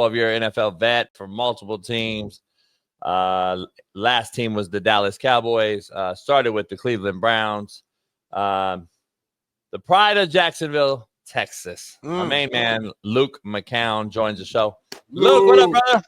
12-year NFL vet for multiple teams. Last team was the Dallas Cowboys. Started with the Cleveland Browns. The pride of Jacksonville, Texas. My main man, Luke McCown, joins the show. Luke, what up, brother?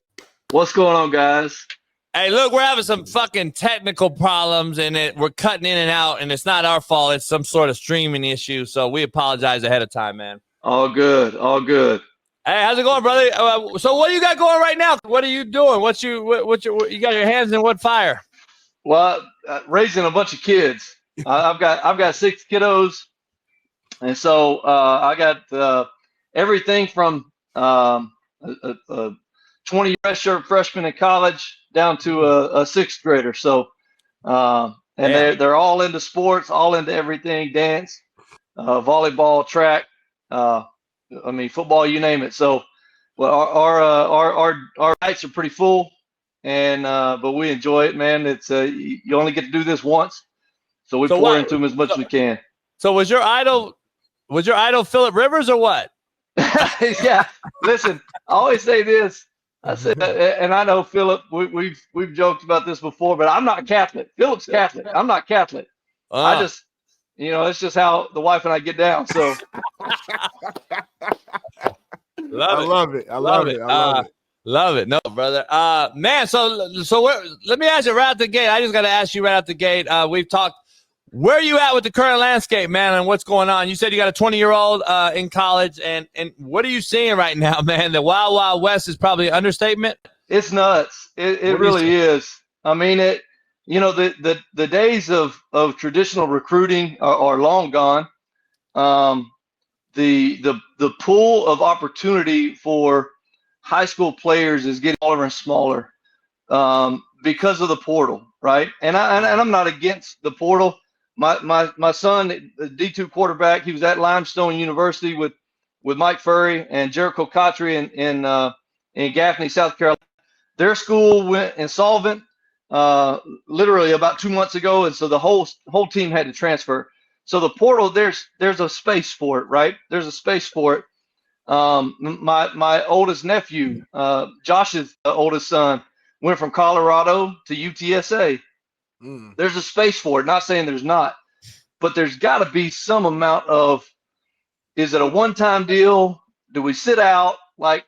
What's going on, guys? Hey, look, we're having some fucking technical problems, and we're cutting in and out, and it's not our fault. It's some sort of streaming issue, so we apologize ahead of time, man. All good, all good. Hey, how's it going, brother? So what do you got going right now? What are you doing? You got your hands in what fire? Well, raising a bunch of kids. I've got 6 kiddos, and so I got everything from a 20 redshirt freshman in college down to a 6th grader. So they're all into sports, all into everything, dance, volleyball, track, football, you name it. So our nights are pretty full, and but we enjoy it, man. It's you only get to do this once, so we pour into them as much as we can. So was your idol Phillip Rivers or what? Yeah. Listen, I always say this. I said, and I know Philip. We've joked about this before, but I'm not Catholic. Philip's Catholic. I'm not Catholic. I just, it's just how the wife and I get down. So. Love it. No, brother. Man, so let me ask you right out the gate. I just got to ask you right out the gate. We've talked. Where are you at with the current landscape, man, and what's going on? You said you got a 20-year-old in college, and what are you seeing right now, man? The Wild Wild West is probably an understatement. It's nuts. It really is. I mean, the days of traditional recruiting are long gone. The pool of opportunity for high school players is getting smaller and smaller because of the portal, right? And I'm not against the portal. My son, the D2 quarterback, he was at Limestone University with Mike Furry and Jericho Cotry in Gaffney, South Carolina. Their school went insolvent literally about 2 months ago, and so the whole team had to transfer. So the portal, there's a space for it, right? There's a space for it. My oldest nephew, Josh's oldest son, went from Colorado to UTSA. There's a space for it. Not saying there's not, but there's got to be some amount of, is it a one-time deal? Do we sit out? Like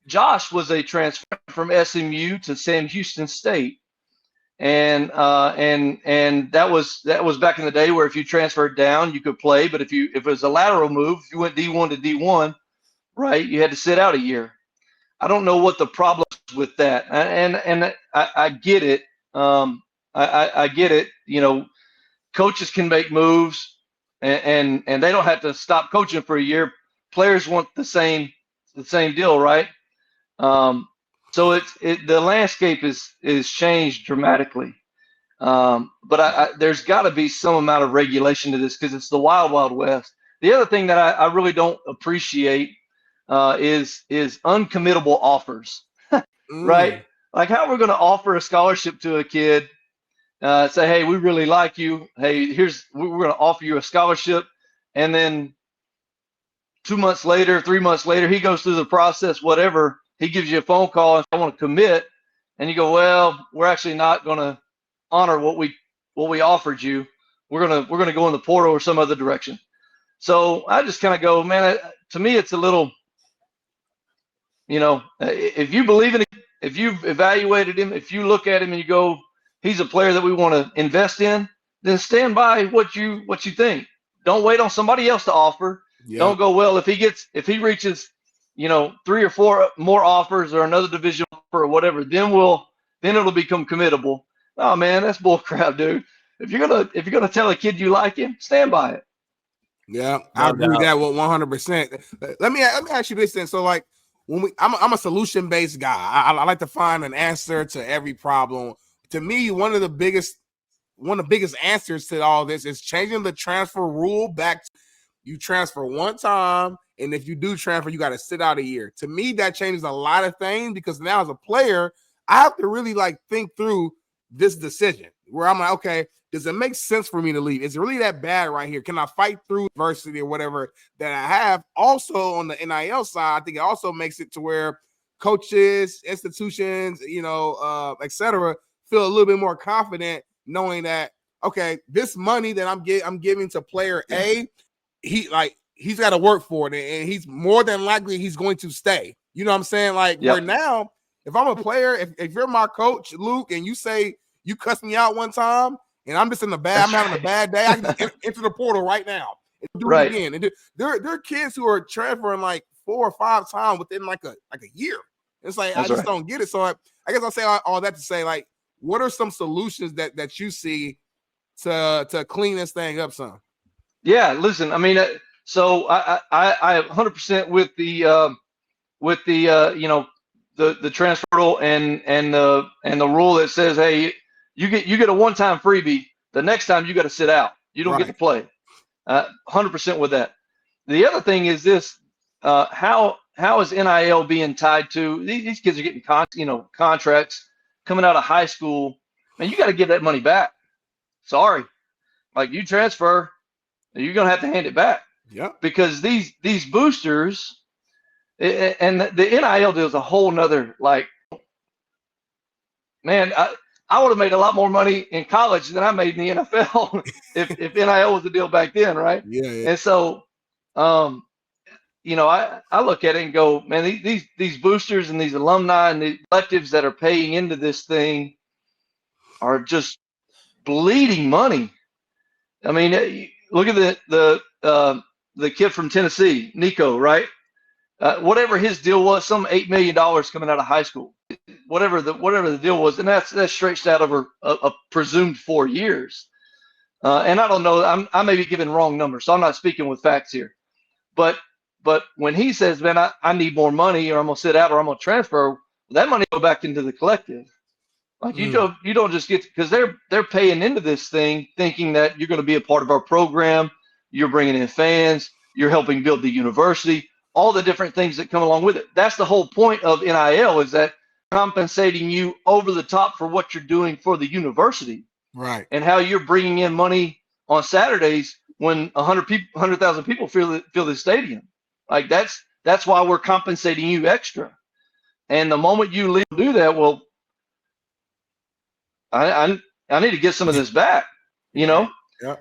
Josh was a transfer from SMU to Sam Houston State. And that was back in the day where if you transferred down, you could play. But if it was a lateral move, if you went D1 to D1, right, you had to sit out a year. I don't know what the problem is with that. And I get it. I get it. Coaches can make moves and they don't have to stop coaching for a year. Players want the same deal, right? So the landscape is changed dramatically. But there's got to be some amount of regulation to this because it's the wild, wild west. The other thing that I really don't appreciate is uncommittable offers, right? Like how we're going to offer a scholarship to a kid, say, hey, we really like you. Hey, we're going to offer you a scholarship. And then 2 months later, 3 months later, he goes through the process, whatever. He gives you a phone call and I want to commit. And you go, well, we're actually not going to honor what we offered you. We're going to go in the portal or some other direction. So I just kind of go, man, to me, it's a little, if you believe in him, if you've evaluated him, if you look at him and you go, he's a player that we want to invest in, then stand by what you think. Don't wait on somebody else to offer. Yep. Don't go, well, if he reaches, 3 or 4 more offers or another division offer or whatever, then it'll become committable. Oh man, that's bull crap, dude. If you're gonna tell a kid you like him, stand by it. Yeah, I agree with that 100%. Let me ask you this then. So like I'm a solution based guy. I like to find an answer to every problem. To me, one of the biggest answers to all this is changing the transfer rule back. You transfer one time, and if you do transfer, you got to sit out a year. To me, that changes a lot of things because now as a player, I have to really think through this decision where I'm like, okay, does it make sense for me to leave? Is it really that bad right here? Can I fight through adversity or whatever that I have? Also on the NIL side, I think it also makes it to where coaches, institutions, et cetera, feel a little bit more confident knowing that, okay, this money that I'm giving to player A, he's got to work for it, and he's more than likely he's going to stay. You know what I'm saying? Where now, if I'm a player, if you're my coach, Luke, and you say you cussed me out one time, and I'm just I'm having a bad day, I can just enter the portal right now and do it again. And there are kids who are transferring 4 or 5 times within a year. It's I just don't get it. So I guess I'll say all that to say, what are some solutions that you see to clean this thing up some? Yeah, listen, I mean, so I 100% with the the transfer rule and the rule that says, hey, you get a one-time freebie. The next time you got to sit out. You don't get to play. 100% with that. The other thing is this: how is NIL being tied to these kids are getting contracts coming out of high school, and you got to give that money back. Sorry, you transfer, you're gonna have to hand it back. Yeah. Because these boosters and the NIL deal is a whole nother man. I would have made a lot more money in college than I made in the NFL if NIL was the deal back then, right? Yeah. And so, I look at it and go, man, these boosters and these alumni and the electives that are paying into this thing are just bleeding money. I mean, look at the kid from Tennessee, Nico, right? Whatever his deal was, some $8 million coming out of high school, whatever the deal was, and that's stretched out over a presumed 4 years. And I don't know, I may be giving wrong numbers, so I'm not speaking with facts here. But when he says, man, I need more money, or I'm gonna sit out, or I'm gonna transfer, that money go back into the collective. You don't just get, because they're paying into this thing thinking that you're going to be a part of our program, you're bringing in fans, you're helping build the university, all the different things that come along with it. That's the whole point of NIL, is that compensating you over the top for what you're doing for the university, right? And how you're bringing in money on Saturdays when 100,000 people fill the stadium. That's why we're compensating you extra. And the moment you leave to do that, well, I need to get some of this back. Yeah.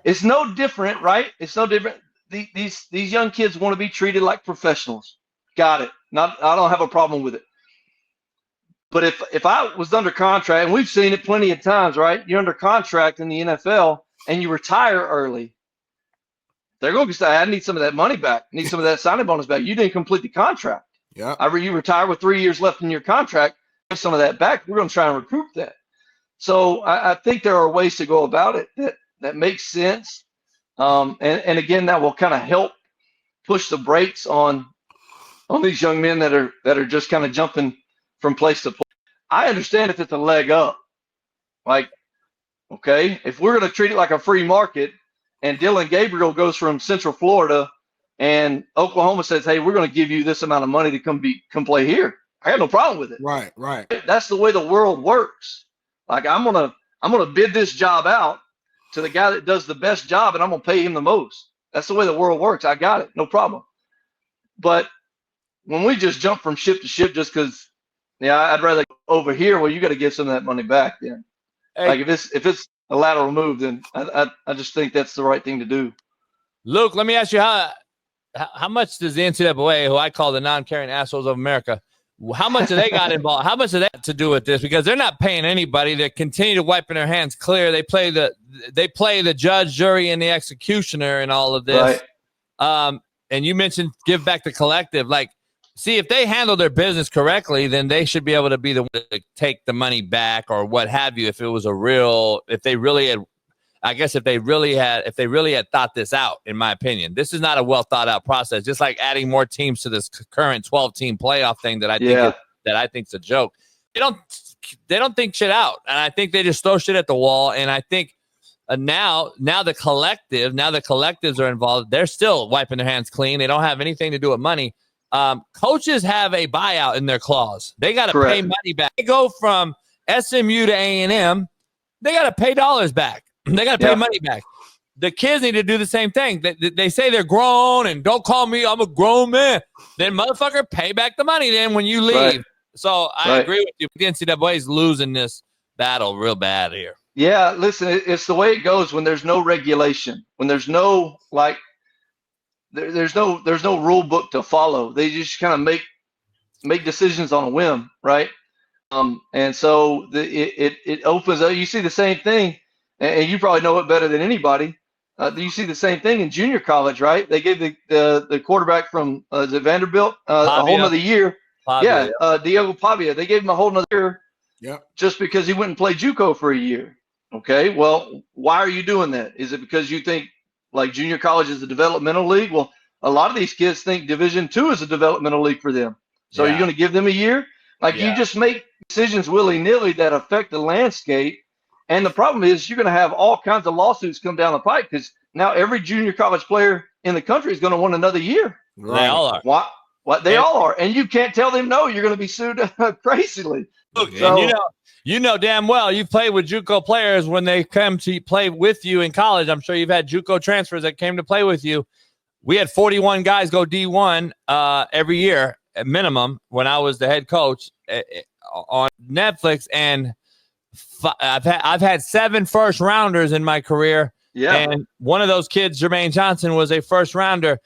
It's no different, right? It's no different. These young kids want to be treated like professionals. Got it. I don't have a problem with it. But if I was under contract, and we've seen it plenty of times, right? You're under contract in the NFL and you retire early, they're going to say, I need some of that money back. I need some of that signing bonus back. You didn't complete the contract. Yeah. You retire with 3 years left in your contract, get some of that back. We're going to try and recoup that. So I think there are ways to go about it that makes sense. And again, that will kind of help push the brakes on these young men that are just kind of jumping from place to place. I understand if it's a leg up. Okay, if we're going to treat it like a free market, and Dylan Gabriel goes from Central Florida and Oklahoma says, hey, we're going to give you this amount of money to come play here, I got no problem with it. Right. That's the way the world works. I'm gonna bid this job out to the guy that does the best job, and I'm gonna pay him the most. That's the way the world works. I got it, no problem. But when we just jump from ship to ship just because, I'd rather go over here. Well, you got to give some of that money back then. Hey, if it's a lateral move, then I just think that's the right thing to do. Luke, let me ask you how much does the NCAA, who I call the non-caring assholes of America, how much do they got involved? How much of that to do with this? Because they're not paying anybody. They continue to wiping their hands clear. They play the judge, jury, and the executioner in all of this. Right. And you mentioned give back the collective. See, if they handle their business correctly, then they should be able to be the one to take the money back or what have you. If they really had thought this out, in my opinion, this is not a well thought out process. Just like adding more teams to this current 12-team playoff thing that I think is a joke. They don't think shit out, and I think they just throw shit at the wall. And I think now the collectives are involved. They're still wiping their hands clean. They don't have anything to do with money. Coaches have a buyout in their clause. They got to pay money back. They go from SMU to A&M. They got to pay dollars back. They got to pay money back. The kids need to do the same thing. They say they're grown and don't call me, I'm a grown man. Then motherfucker, pay back the money then when you leave. So I agree with you. The NCAA is losing this battle real bad here. Yeah, listen, it's the way it goes when there's no regulation, when there's no there's no rule book to follow. They just kind of make decisions on a whim, right? And so it opens up. You see the same thing, and you probably know it better than anybody. You see the same thing in junior college, right? They gave the quarterback from is it Vanderbilt a whole nother year. Diego Pavia. They gave him a whole nother year. Yep. Just because he went and played JUCO for a year. Okay, well, why are you doing that? Is it because you think like junior college is a developmental league? Well, a lot of these kids think Division II is a developmental league for them. So are you going to give them a year? You just make decisions willy-nilly that affect the landscape. And the problem is you're going to have all kinds of lawsuits come down the pipe because now every junior college player in the country is going to want another year. Right. They all are. What they all are. And you can't tell them no, you're going to be sued crazily. Look, and you know damn well you played with JUCO players when they come to play with you in college. I'm sure you've had JUCO transfers that came to play with you. We had 41 guys go D1 every year at minimum when I was the head coach on Netflix, and I've had 7 first rounders in my career. Yeah, and one of those kids, Jermaine Johnson, was a first rounder.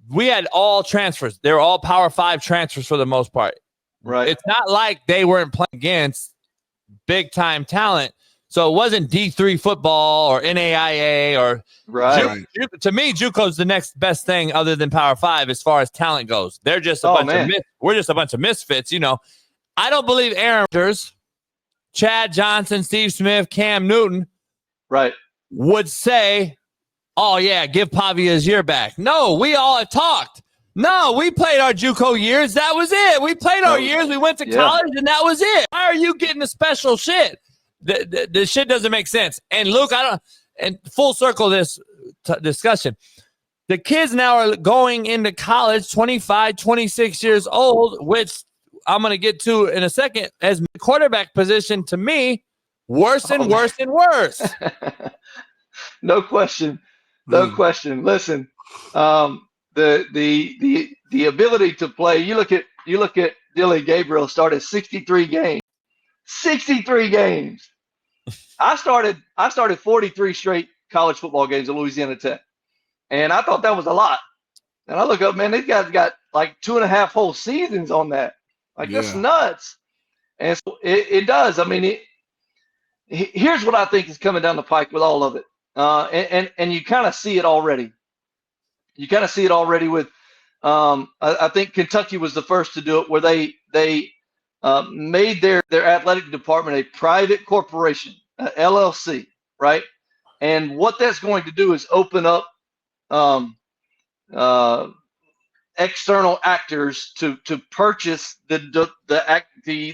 We had all transfers. They were all Power 5 transfers for the most part. Right. It's not like they weren't playing against big time talent. So it wasn't D3 football or NAIA or to me, JUCO's the next best thing other than Power 5 as far as talent goes. They're just we're just a bunch of misfits, you know. I don't believe Aaron Rodgers, Chad Johnson, Steve Smith, Cam Newton would say, oh yeah, give Pavia his year back. No, we all have talked. No, we played our JUCO years. That was it. We played our years. We went to college, and that was it. Why are you getting the special shit? The shit doesn't make sense. And Luke, and full circle this discussion. The kids now are going into college, 25, 26 years old, which I'm going to get to in a second. As quarterback position, to me, worse and worse and worse. No question. No question. Listen, the ability to play. You look at Dylan Gabriel started 63 games. 63 games. I started 43 straight college football games at Louisiana Tech, and I thought that was a lot. And I look up, man, these guys got like 2.5 whole seasons on that. That's nuts. And so it does. I mean, here's what I think is coming down the pike with all of it, and you kind of see it already. You kind of see it already with, I think Kentucky was the first to do it, where they made their athletic department a private corporation, LLC, right? And what that's going to do is open up external actors to purchase the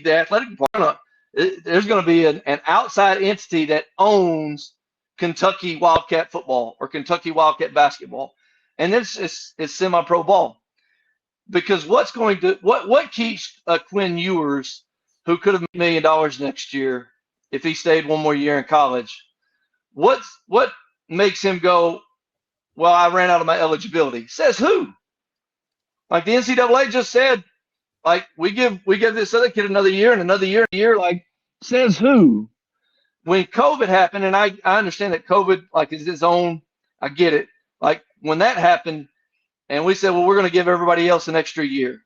athletic department. There's going to be an outside entity that owns Kentucky Wildcat football or Kentucky Wildcat basketball. And this is semi-pro ball, because what keeps Quinn Ewers, who could have made $1 million next year if he stayed one more year in college, what makes him go, well, I ran out of my eligibility? Says who? Like the NCAA just said, like we give this other kid another year and another year and a year. Like, says who? When COVID happened, and I understand that COVID is its own. I get it. Like when that happened, and we said, well, we're going to give everybody else an extra year.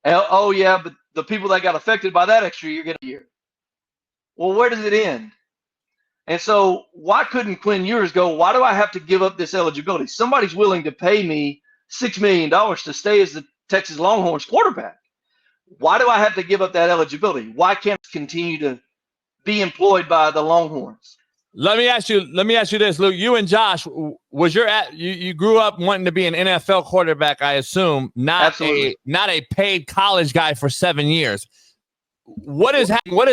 And, oh, yeah, but the people that got affected by that extra year get a year. Well, where does it end? And so why couldn't Quinn Ewers go, why do I have to give up this eligibility? Somebody's willing to pay me $6 million to stay as the Texas Longhorns quarterback. Why do I have to give up that eligibility? Why can't I continue to be employed by the Longhorns? Let me ask you this, Luke. You and Josh, you grew up wanting to be an NFL quarterback, I assume, not a paid college guy for 7 years. What is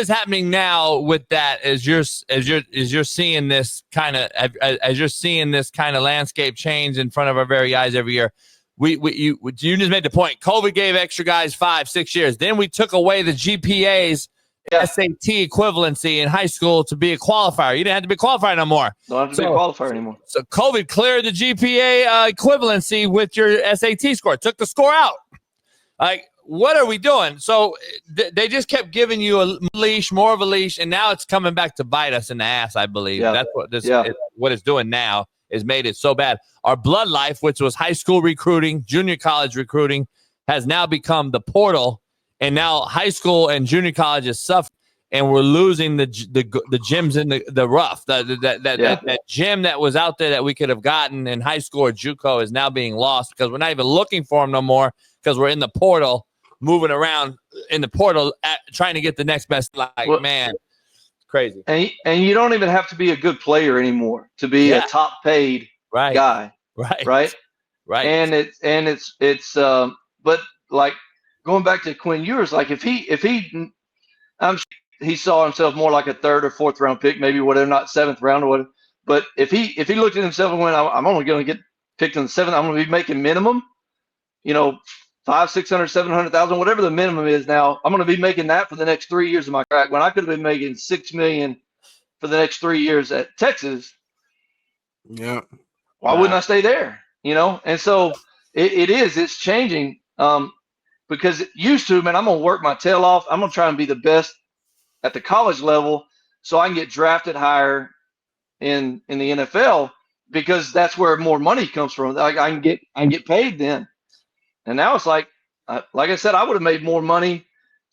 happening now with that as you're seeing this kind of landscape change in front of our very eyes every year? You just made the point. COVID gave extra guys 5-6 years. Then we took away the GPAs. SAT equivalency in high school to be a qualifier. You didn't have to be a qualifier no more. Don't have to be a qualifier anymore. So COVID cleared the GPA equivalency with your SAT score. Took the score out. Like, what are we doing? So they just kept giving you a leash, more of a leash, and now it's coming back to bite us in the ass, I believe. Yeah. That's what it's doing now is made it so bad. Our blood life, which was high school recruiting, junior college recruiting, has now become the portal, and now high school and junior college is suffering, and we're losing the gyms in the rough. That gym that was out there that we could have gotten in high school or JUCO is now being lost because we're not even looking for them no more because we're in the portal, moving around in the portal, trying to get the next best. Man, crazy. And you don't even have to be a good player anymore to be a top paid guy. Right. And it's but like going back to Quinn Ewers, like if he I'm sure he saw himself more like a 3rd or 4th round pick, maybe whatever, not 7th round or whatever. But if he looked at himself and went, I'm only going to get picked in the 7th, I'm going to be making minimum, $500,000, $600,000, $700,000, whatever the minimum is now. I'm going to be making that for the next 3 years of my crack. When I could have been making $6 million for the next 3 years at Texas. Yeah. Why wouldn't I stay there? And so it's changing. Because it used to, man, I'm going to work my tail off. I'm going to try and be the best at the college level so I can get drafted higher in the NFL because that's where more money comes from. Like I can get paid then. And now it's like I said, I would have made more money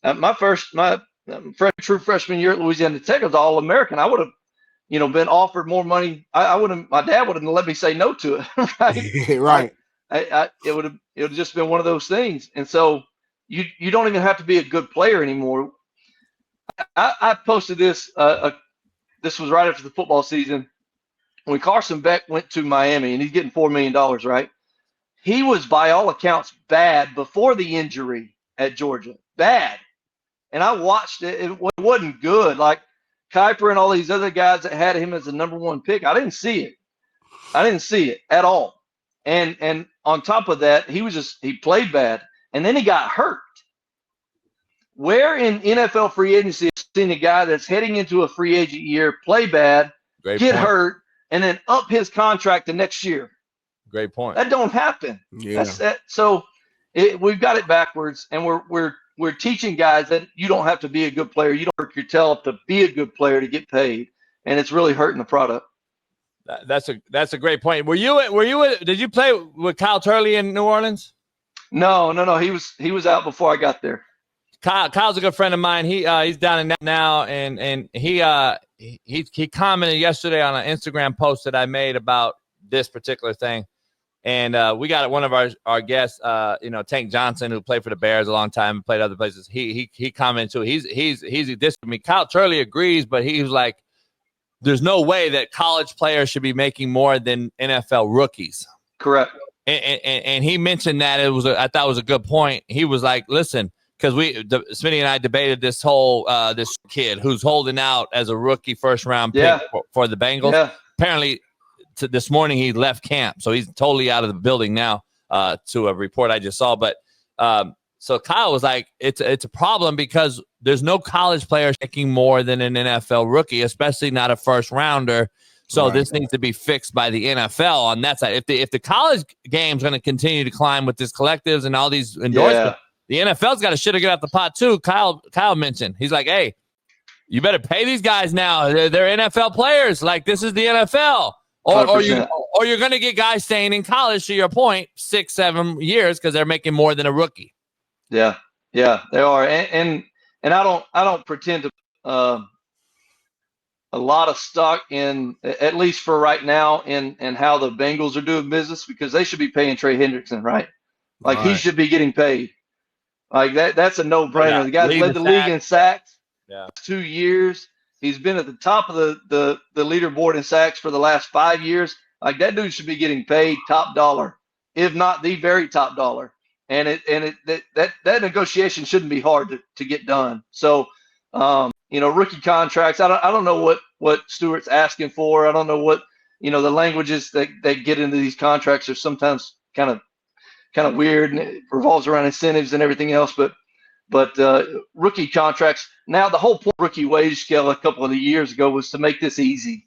at my true freshman year at Louisiana Tech as All-American. I would have, been offered more money. My dad wouldn't let me say no to it. Right. Right. It would have just been one of those things. And so you don't even have to be a good player anymore. I posted this. This was right after the football season when Carson Beck went to Miami, and he's getting $4 million. Right? He was by all accounts bad before the injury at Georgia. Bad. And I watched it. It wasn't good. Like Kuiper and all these other guys that had him as the number 1 pick. I didn't see it at all. And on top of that, he played bad. And then he got hurt. Where in NFL free agency have you seen a guy that's heading into a free agent year, play bad, get hurt, and then up his contract the next year? Great point. That don't happen. Yeah. So we've got it backwards, and we're teaching guys that you don't have to be a good player. You don't work your tail up to be a good player to get paid, and it's really hurting the product. That's a great point. Did you play with Kyle Turley in New Orleans? No. He was out before I got there. Kyle's a good friend of mine. He's down in now, and he commented yesterday on an Instagram post that I made about this particular thing. And we got one of our guests, Tank Johnson, who played for the Bears a long time and played other places. He commented too. He's this with me. Kyle Turley agrees, but he was like, there's no way that college players should be making more than NFL rookies. Correct. And he mentioned that I thought it was a good point. He was like, listen, because Smitty and I debated this whole this kid who's holding out as a rookie first round pick for the Bengals. Yeah. Apparently, this morning he left camp, so he's totally out of the building now. To a report I just saw, but so Kyle was like, it's a problem because there's no college player making more than an NFL rookie, especially not a first rounder. So this needs to be fixed by the NFL on that side. If the college game's going to continue to climb with these collectives and all these endorsements, the NFL's got to shit or get out the pot too. Kyle mentioned, he's like, hey, you better pay these guys now. They're NFL players. Like, this is the NFL. Or you're going to get guys staying in college, to your point, 6-7 years because they're making more than a rookie. Yeah, they are. And I don't pretend to a lot of stock in, at least for right now, in how the Bengals are doing business, because they should be paying Trey Hendrickson, right? Like, he should be getting paid. Like, that's a no-brainer. The guy's led the league in sacks 2 years. He's been at the top of the leaderboard in sacks for the last 5 years. Like, that dude should be getting paid top dollar, if not the very top dollar. And that negotiation shouldn't be hard to get done. So, rookie contracts, I don't know what Stewart's asking for. I don't know what, the languages that get into these contracts are sometimes kind of weird, and it revolves around incentives and everything else. But rookie contracts, now the whole point of rookie wage scale a couple of years ago was to make this easy.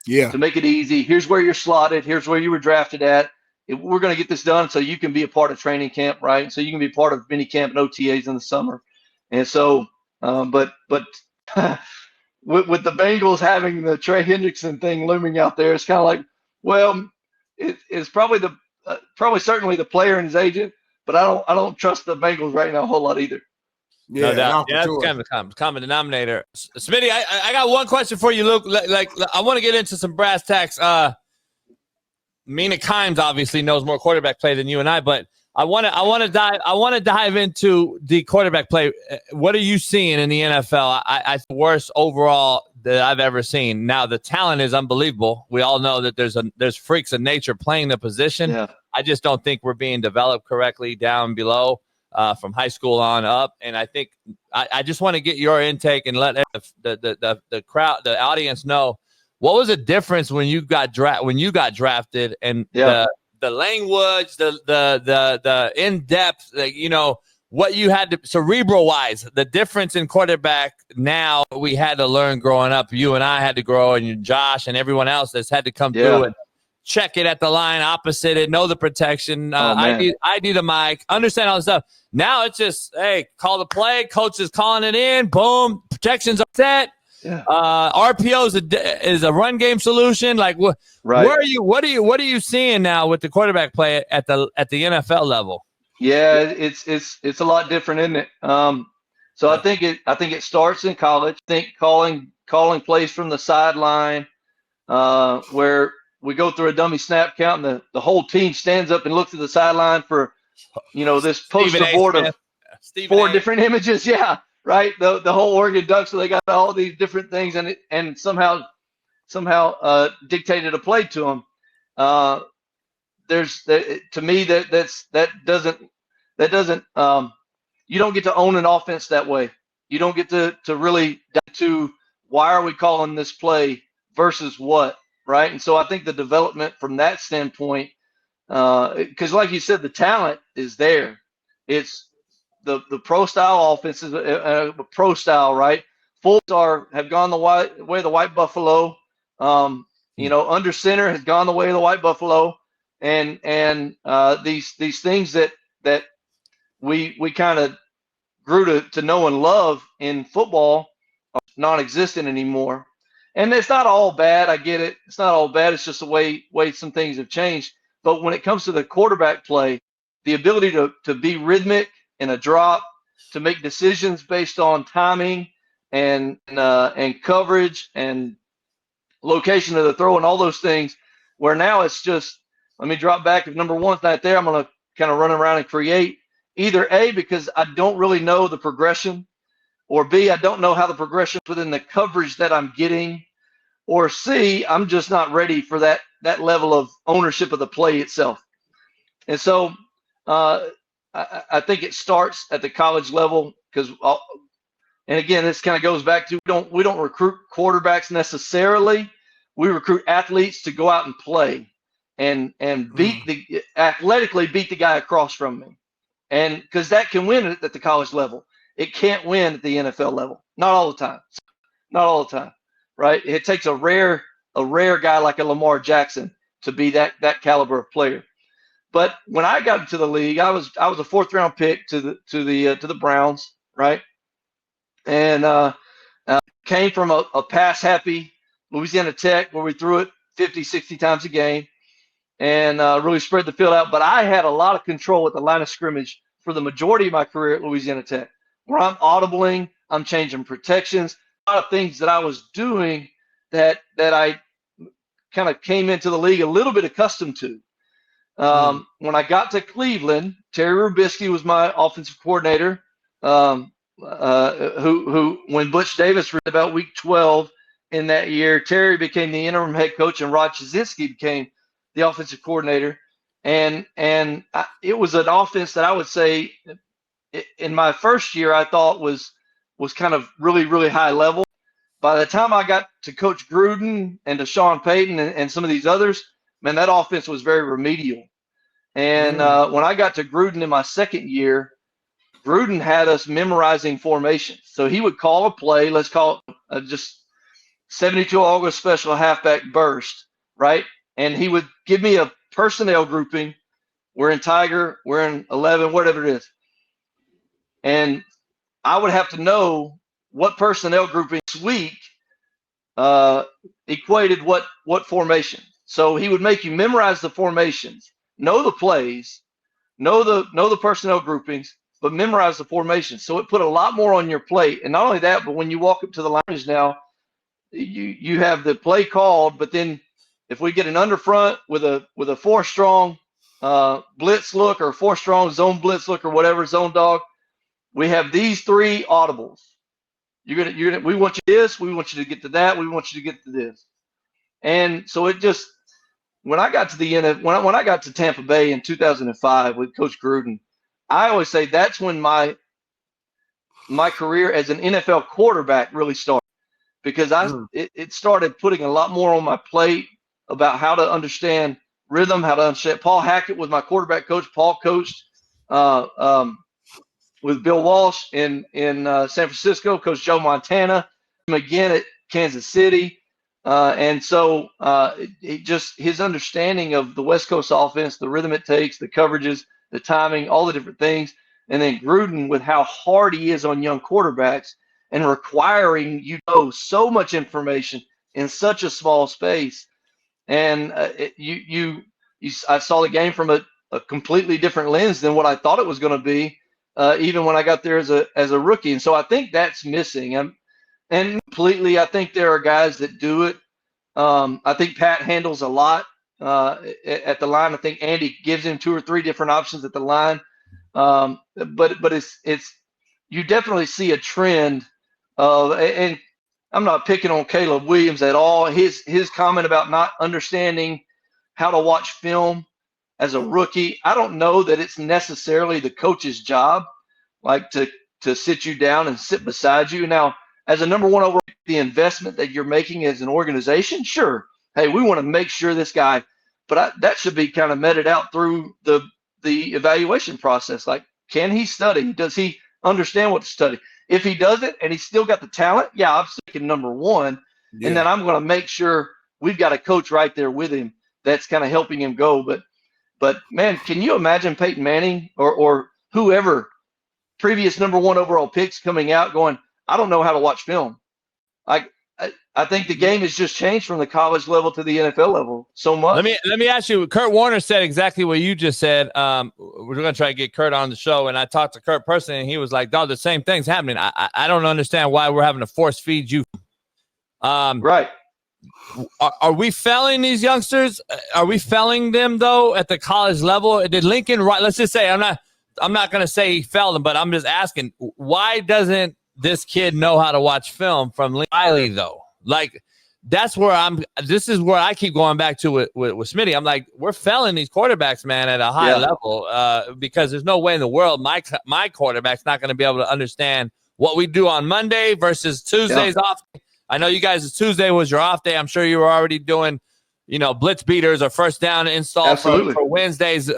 Yeah. To make it easy. Here's where you're slotted. Here's where you were drafted at. we're going to get this done so you can be a part of training camp, right? So you can be part of mini camp and OTAs in the summer. And so, but with the Bengals having the Trey Hendrickson thing looming out there, it's kind of like, well, it's probably certainly the player and his agent, but I don't trust the Bengals right now a whole lot either. Yeah, no doubt. Yeah, that's kind of a common denominator. Smitty, I got one question for you, Luke. Like I want to get into some brass tacks. Mina Kimes obviously knows more quarterback play than you and I, but I want to dive into the quarterback play. What are you seeing in the NFL? I worst overall that I've ever seen. Now the talent is unbelievable. We all know that there's freaks of nature playing the position. Yeah. I just don't think we're being developed correctly down below from high school on up. And I think I just want to get your intake and let the crowd, the audience know what was the difference when you got drafted and the language, the in-depth, what you had to cerebral-wise, the difference in quarterback now we had to learn growing up. You and I had to grow, and Josh and everyone else that's had to come through and check it at the line, opposite it, know the protection, ID the mic, understand all the stuff. Now it's just, hey, call the play, coach is calling it in, boom, protections are set. Yeah. RPO is a run game solution. Like what are you seeing now with the quarterback play at the NFL level? Yeah, it's a lot different, isn't it? So I think it starts in college. I think calling plays from the sideline, where we go through a dummy snap count and the whole team stands up and looks at the sideline for this poster board of four different images. Yeah. Right, the whole Oregon Ducks, so they got all these different things, and somehow dictated a play to them. To me that doesn't you don't get to own an offense that way. You don't get to really to why are we calling this play versus what, right? And so I think the development from that standpoint, because like you said, the talent is there. It's the pro style offense is a pro style, right? Full star have gone the way of the White Buffalo. Under center has gone the way of the White Buffalo, and these things that we kind of grew to know and love in football are non-existent anymore. And it's not all bad. I get it. It's not all bad. It's just the way some things have changed. But when it comes to the quarterback play, the ability to be rhythmic in a drop, to make decisions based on timing and coverage and location of the throw and all those things, where now it's just, let me drop back. If number one's not there, I'm going to kind of run around and create. Either A, because I don't really know the progression, or B, I don't know how the progression within the coverage that I'm getting, or C, I'm just not ready for that level of ownership of the play itself. And so I think it starts at the college level because, and again, this kind of goes back to we don't recruit quarterbacks necessarily. We recruit athletes to go out and play and athletically beat the guy across from me, and because that can win at the college level. It can't win at the NFL level. Not all the time, right? It takes a rare guy like a Lamar Jackson to be that caliber of player. But when I got into the league, I was a fourth round pick to the Browns, right? And came from a pass happy Louisiana Tech where we threw it 50, 60 times a game and really spread the field out. But I had a lot of control at the line of scrimmage for the majority of my career at Louisiana Tech, where I'm audibling, I'm changing protections, a lot of things that I was doing that I kind of came into the league a little bit accustomed to. When I got to Cleveland, Terry Rubisky was my offensive coordinator, who when Butch Davis read about week 12 in that year, Terry became the interim head coach and Rod Chazinski became the offensive coordinator. And it was an offense that I would say in my first year I thought was kind of really, really high level. By the time I got to Coach Gruden and to Sean Payton and some of these others, man, that offense was very remedial. And when I got to Gruden in my second year, Gruden had us memorizing formations. So he would call a play, let's call it just 72 August special halfback burst, right? And he would give me a personnel grouping we're in Tiger, we're in 11, whatever it is. And I would have to know what personnel grouping this week equated what formation. So he would make you memorize the formations, know the plays, know the personnel groupings, but memorize the formations. So it put a lot more on your plate. And not only that, but when you walk up to the lines now, you have the play called, but then if we get an under front with a 4 strong blitz look or 4 strong zone blitz look or whatever, zone dog, we have these 3 audibles. We want you to this, we want you to get to that, we want you to get to this. And so it just, when I got to when I got to Tampa Bay in 2005 with Coach Gruden, I always say that's when my career as an NFL quarterback really started, because it started putting a lot more on my plate about how to understand rhythm, how to understand. Paul Hackett was my quarterback coach. Paul coached with Bill Walsh in San Francisco, Coach Joe Montana, again at Kansas City. And so his understanding of the West Coast offense, the rhythm it takes, the coverages, the timing, all the different things. And then Gruden with how hard he is on young quarterbacks and requiring so much information in such a small space. And I saw the game from a completely different lens than what I thought it was going to be, even when I got there as a rookie. And so I think that's missing. And completely, I think there are guys that do it. I think Pat handles a lot at the line. I think Andy gives him 2 or 3 different options at the line. But it's you definitely see a trend of, and I'm not picking on Caleb Williams at all. His comment about not understanding how to watch film as a rookie, I don't know that it's necessarily the coach's job, like to sit you down and sit beside you. Now, as a number 1 overall, the investment that you're making as an organization, sure. Hey, we want to make sure this guy, but that should be kind of meted out through the evaluation process. Like, can he study? Does he understand what to study? If he doesn't and he's still got the talent, yeah, I'm sticking number 1. Yeah. And then I'm going to make sure we've got a coach right there with him that's kind of helping him go. But man, can you imagine Peyton Manning or whoever, previous number 1 overall picks coming out going, I don't know how to watch film. I think the game has just changed from the college level to the NFL level so much. Let me ask you. Kurt Warner said exactly what you just said. We're going to try to get Kurt on the show, and I talked to Kurt personally, and he was like, "Dog, the same thing's happening. I don't understand why we're having to force feed you." Right. Are we failing these youngsters? Are we failing them though at the college level? Did Lincoln? Let's just say I'm not going to say he failed them, but I'm just asking, why doesn't this kid know how to watch film from Riley though? Like, this is where I keep going back to with Smitty. I'm like, we're failing these quarterbacks, man, at a high level, because there's no way in the world my quarterback's not going to be able to understand what we do on Monday versus Tuesday's off. I know you guys, Tuesday was your off day. I'm sure you were already doing, blitz beaters or first down install for Wednesday's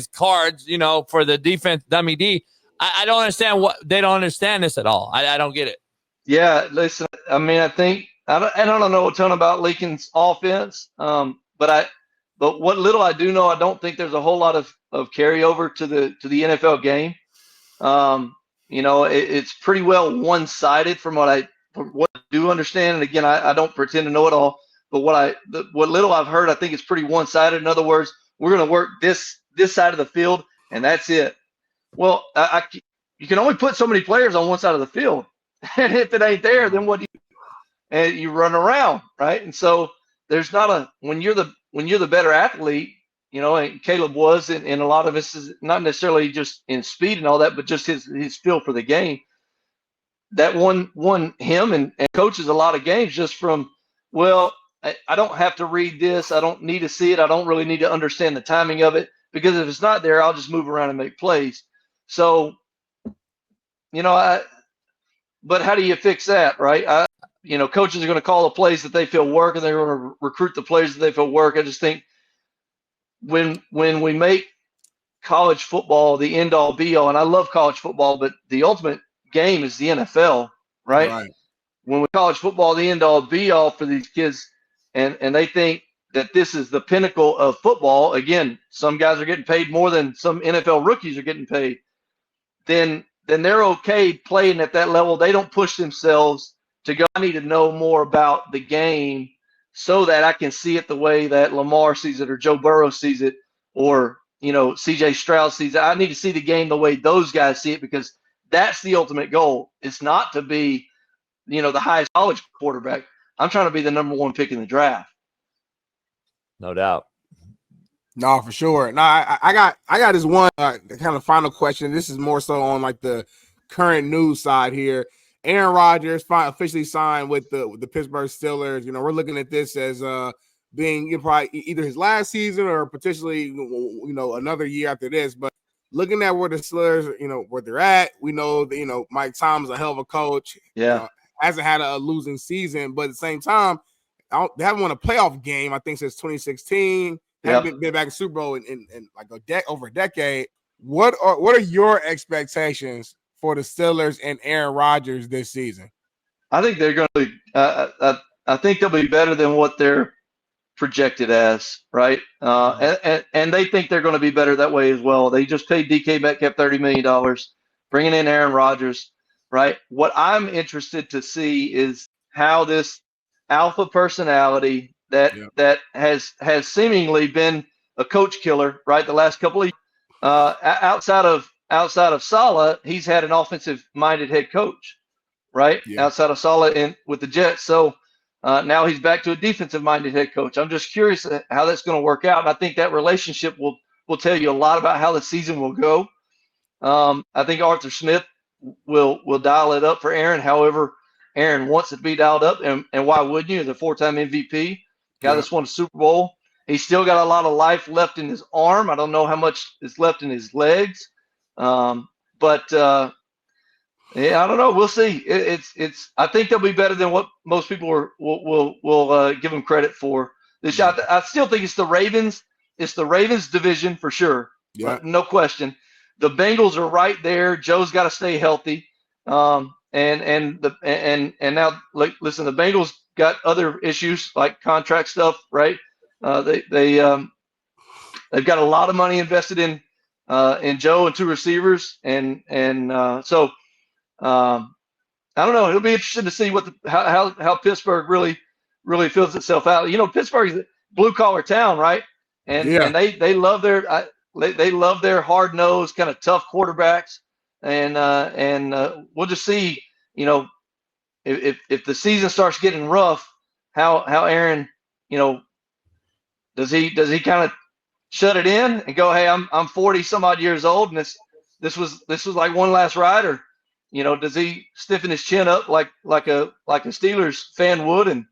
cards, for the defense dummy D. I don't understand they don't understand this at all. I don't get it. Yeah, listen, I mean, I don't know a ton about Lincoln's offense, but what little I do know, I don't think there's a whole lot of carryover to the NFL game. It's pretty well one-sided from what I do understand. And again, I don't pretend to know it all, but what little I've heard, I think it's pretty one-sided. In other words, we're going to work this side of the field, and that's it. Well, you can only put so many players on one side of the field. And if it ain't there, then what do you do? And you run around, right? And so there's not when you're the better athlete, and Caleb was, and a lot of this is not necessarily just in speed and all that, but just his feel for the game. That won him and coaches a lot of games just from, I don't have to read this. I don't need to see it. I don't really need to understand the timing of it, because if it's not there, I'll just move around and make plays. So, but how do you fix that, right? Coaches are going to call the plays that they feel work, and they're going to recruit the players that they feel work. I just think when we make college football the end-all, be-all, and I love college football, but the ultimate game is the NFL, right? When we college football the end-all, be-all for these kids, and they think that this is the pinnacle of football. Again, some guys are getting paid more than some NFL rookies are getting paid. Then they're okay playing at that level. They don't push themselves to go, I need to know more about the game so that I can see it the way that Lamar sees it or Joe Burrow sees it or, CJ Stroud sees it. I need to see the game the way those guys see it, because that's the ultimate goal. It's not to be, the highest college quarterback. I'm trying to be the number one pick in the draft. No doubt. No, for sure. No, I got this one kind of final question. This is more so on like the current news side here. Aaron Rodgers officially signed with the Pittsburgh Steelers. We're looking at this as being probably either his last season or potentially another year after this. But looking at where the Steelers, where they're at, we know that Mike Tomlin's a hell of a coach. Yeah, hasn't had a losing season, but at the same time, they haven't won a playoff game, I think, since 2016. Haven't been back in Super Bowl in like over a decade. What are your expectations for the Steelers and Aaron Rodgers this season? I think they're going to. I think they'll be better than what they're projected as, right? And they think they're going to be better that way as well. They just paid DK Metcalf $30 million, bringing in Aaron Rodgers, right? What I'm interested to see is how this alpha personality that has seemingly been a coach killer, right? The last couple of years, outside of Saleh, he's had an offensive minded head coach, right? Yeah. Outside of Saleh with the Jets. So now he's back to a defensive minded head coach. I'm just curious how that's going to work out. And I think that relationship will tell you a lot about how the season will go. I think Arthur Smith will dial it up for Aaron. However, Aaron wants it to be dialed up. And why wouldn't you? He's a 4-time MVP. Guy that's won a Super Bowl. He's still got a lot of life left in his arm. I don't know how much is left in his legs, but I don't know. We'll see. I think they'll be better than what most people will give them credit for. This shot. I still think it's the Ravens. It's the Ravens division for sure. Yeah, no question. The Bengals are right there. Joe's got to stay healthy. And now, listen, the Bengals got other issues like contract stuff, right? They've got a lot of money invested in Joe and two receivers, and so I don't know. It'll be interesting to see how Pittsburgh really fills itself out. Pittsburgh's a blue collar town, right? And they love their hard nosed kind of tough quarterbacks, and we'll just see, if the season starts getting rough, how Aaron, does he kind of shut it in and go, hey, I'm 40 some odd years old, and this was like one last ride, or does he stiffen his chin up like a Steelers fan would and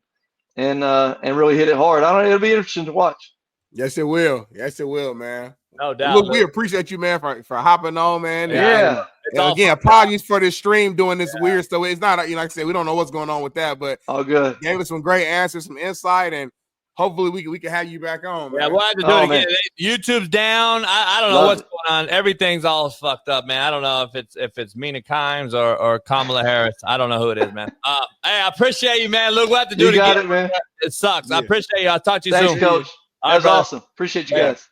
really hit it hard? I don't know. It'll be interesting to watch. Yes, it will. Yes, it will, man. No doubt. Look, we appreciate you, man, for hopping on, man. Yeah. And again, apologies for this stream doing this weird stuff. It's not, like I said, we don't know what's going on with that, but all good. Gave us some great answers, some insight, and hopefully we can have you back on, man. Yeah, we'll have to do it again. Man. YouTube's down. I don't know what's going on. Everything's all fucked up, man. I don't know if it's Mina Kimes or Kamala Harris. I don't know who it is, man. Hey, I appreciate you, man. Look, we'll have to do it again. It, man. It sucks. Yeah. I appreciate you. I'll talk to you soon. Thanks, Coach. That was awesome. Appreciate you guys.